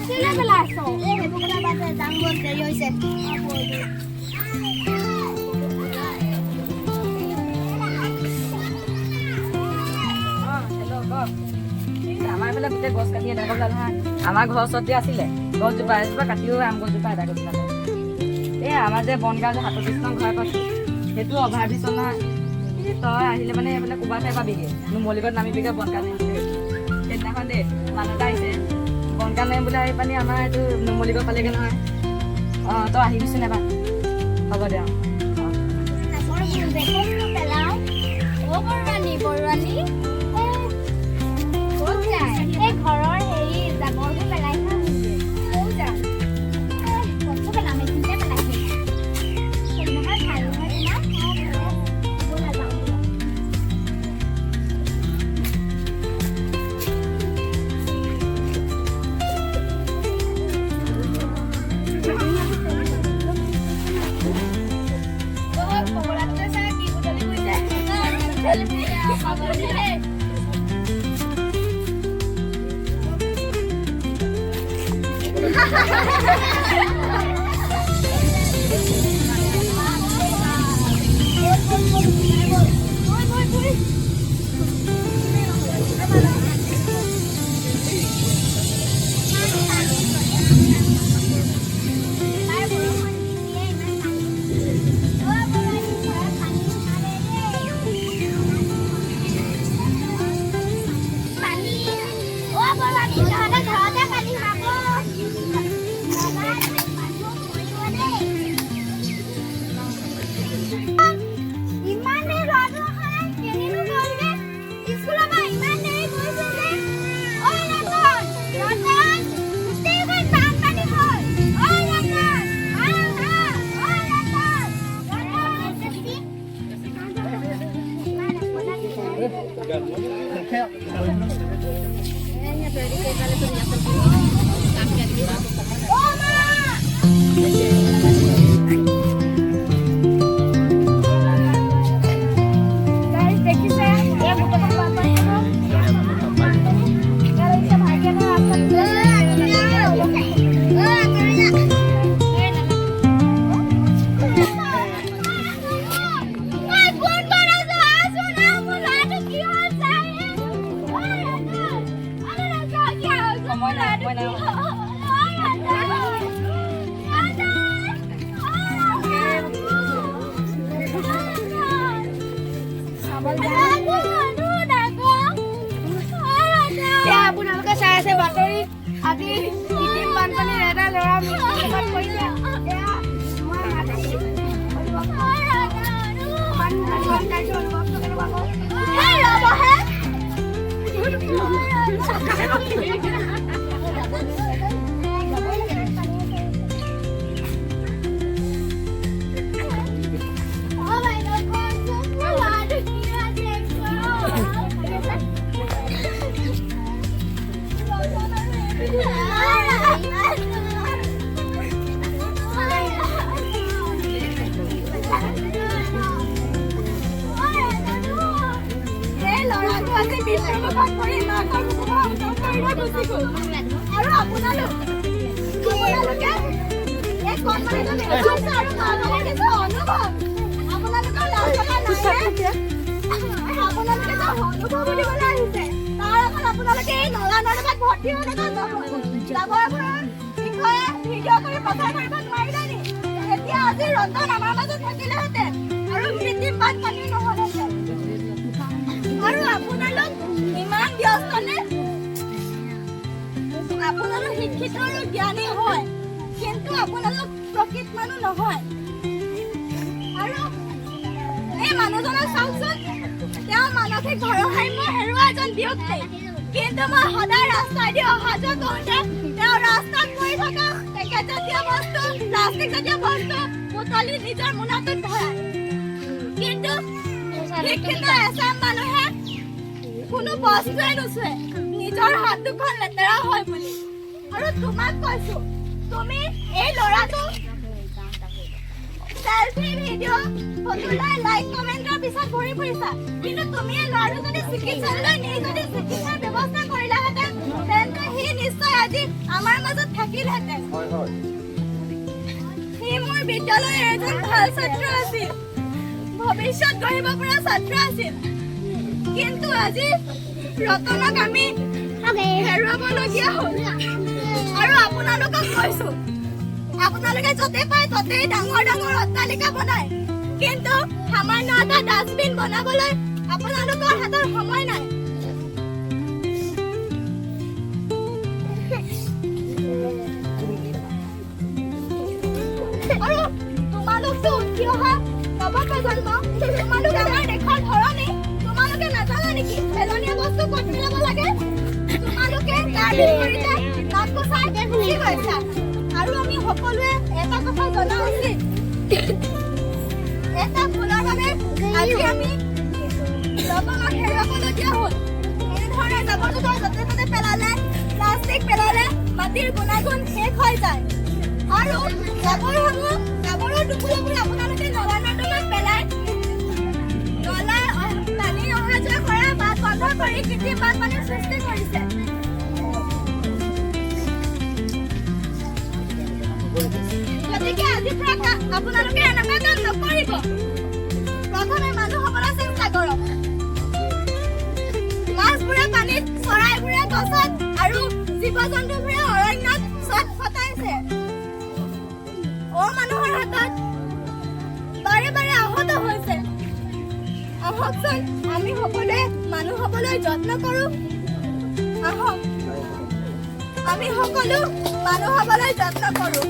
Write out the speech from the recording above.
কেলে পেলাইছ এই হেবু কথা বাদে যাম বল দেৰি হৈছে আমাৰ এইফালে গোটেই গছ কাটি এদাই কৰিলে নহয় আমাৰ ঘৰৰ ওচৰতে আছিলে গছজোপা এজোপা কাটিও আম গছজোপা এদাই কৰি পেলালে এই আমাৰ যে বনগাঁও যে 37 নং ঘৰ পাইছোঁ সেইটো অভাৰ ব্ৰিজ নহয় তই আহিলে মানে এইফালে ক'ৰবাতহে পাবিগৈ নুমলীগড়ত নামিবিগৈ বনগাঁও সেইদিনাখন দেই মানুহ এটা আহিছে বনগাঁও নামিম বুলি আহি পানি আমাৰ এইটো নুমলীগড় পালেগৈ নহয় অঁ তই আহিবিচোন এবাৰ হ'ব দে ঘৰৰ হেৰি জাবৰবোৰ পেলাই থোৱা আপোনালোকে চাই আছে বাতৰি আজি কৃত্ৰিম বানপানীৰ এটা ল'ৰা মৃত্যুমুখত পৰিছে আপোনালোক শিক্ষিত আৰু জ্ঞানী হয় কিন্তু আপোনালোক প্ৰকৃত মানুহ নহয় আৰু এই মানুহজনক চাওকচোন তেওঁ মানসিক ভাৰসাম্য হেৰুৱা এজন ব্যক্তি কিন্তু মই সদায় ৰাস্তাইদি অহা যোৱা কৰোঁতে তেওঁ ৰাস্তাত পৰি থকা পেকেটজাতীয় বস্তু প্লাষ্টিক জাতীয় বস্তু বুটলি নিজৰ মোনাটোত ভৰাই কিন্তু শিক্ষিত এচাম মানুহে কোনো বস্তুৱে নুচুৱে নিজৰ হাত দুখন লেতেৰা হয় বুলি আৰু তোমাক কৈছো তুমি এই ল'ৰাটো সেলফি ভিডিঅ' ফটোলৈ লাইক কমেণ্টৰ পিছত ঘূৰি ফুৰিছা কিন্তু তুমি এই ল'ৰাটো যদি চিকিৎসালয়লৈ নি যদি চিকিৎসাৰ ব্যৱস্থা কৰিলাহেঁতেন তেন্তে সি নিশ্চয় আজি আমাৰ মাজত থাকিলহেঁতেন। সি মোৰ বিদ্যালয়ৰ এজন ভাল ছাত্ৰ আছিল, ভৱিষ্যত গঢ়িব পৰা ছাত্ৰ আছিল। কিন্তু আজি ৰতনক আমি হেৰুৱাবলগীয়া হ'ল। আৰু আপোনালোকক কৈছো, আপোনালোকে য'তে পায় ত'তেই ডাঙৰ ডাঙৰ অট্টালিকা বনায়, কিন্তু সামান্য এটা ডাষ্টবিন বনাবলৈ আপোনালোকৰ হাতত সময় নাই। আৰু তোমালোকতো উঠি অহা নৱপ্ৰজন্ম, তোমালোক আমাৰ দেশৰ ধৰণী। তোমালোকে নাজানা নেকি পেলনীয়া বস্তু ক'ত পেলাব লাগে? তোমালোকে তাৰ বিপৰীতে নাক কোচাই গুচি গৈছা। আৰু আমি সকলোৱে এটা কথা জনা উচিত, এটা ভুলৰ বাবে আজি আমি ৰতনক হেৰুৱাবলগীয়া হ'ল। এনেধৰণে জাবৰ-জোথৰ য'তে ত'তে পেলালে, প্লাষ্টিক পেলালে মাটিৰ গুণাগুণ শেষ হৈ যায়। আৰু জাবৰৰ টুকুৰাবোৰ আপোনালোকে নলা-নৰ্দমাত পেলাই নলাই পানী অহা-যোৱা কৰা বাট বন্ধ কৰি কৃত্ৰিম বানপানীৰ সৃষ্টি কৰিছে। গতিকে আজিৰ পৰা আপোনালোকে এনেকুৱা কাম নকৰিব। প্ৰথমে মানুহসকলৰ চেষ্টা কৰক। মাছবোৰে পানীত, চৰাইবোৰে গছত আৰু জীৱ-জন্তুবোৰে অৰণ্যত চট ফটাইছে। মানুহৰ হাতত বাৰে বাৰে আহত হৈছে। আহকচোন আমি সকলোৱে মানুহ হ'বলৈ যত্ন কৰো। আহক আমি সকলো মানুহ হ'বলৈ যত্ন কৰো।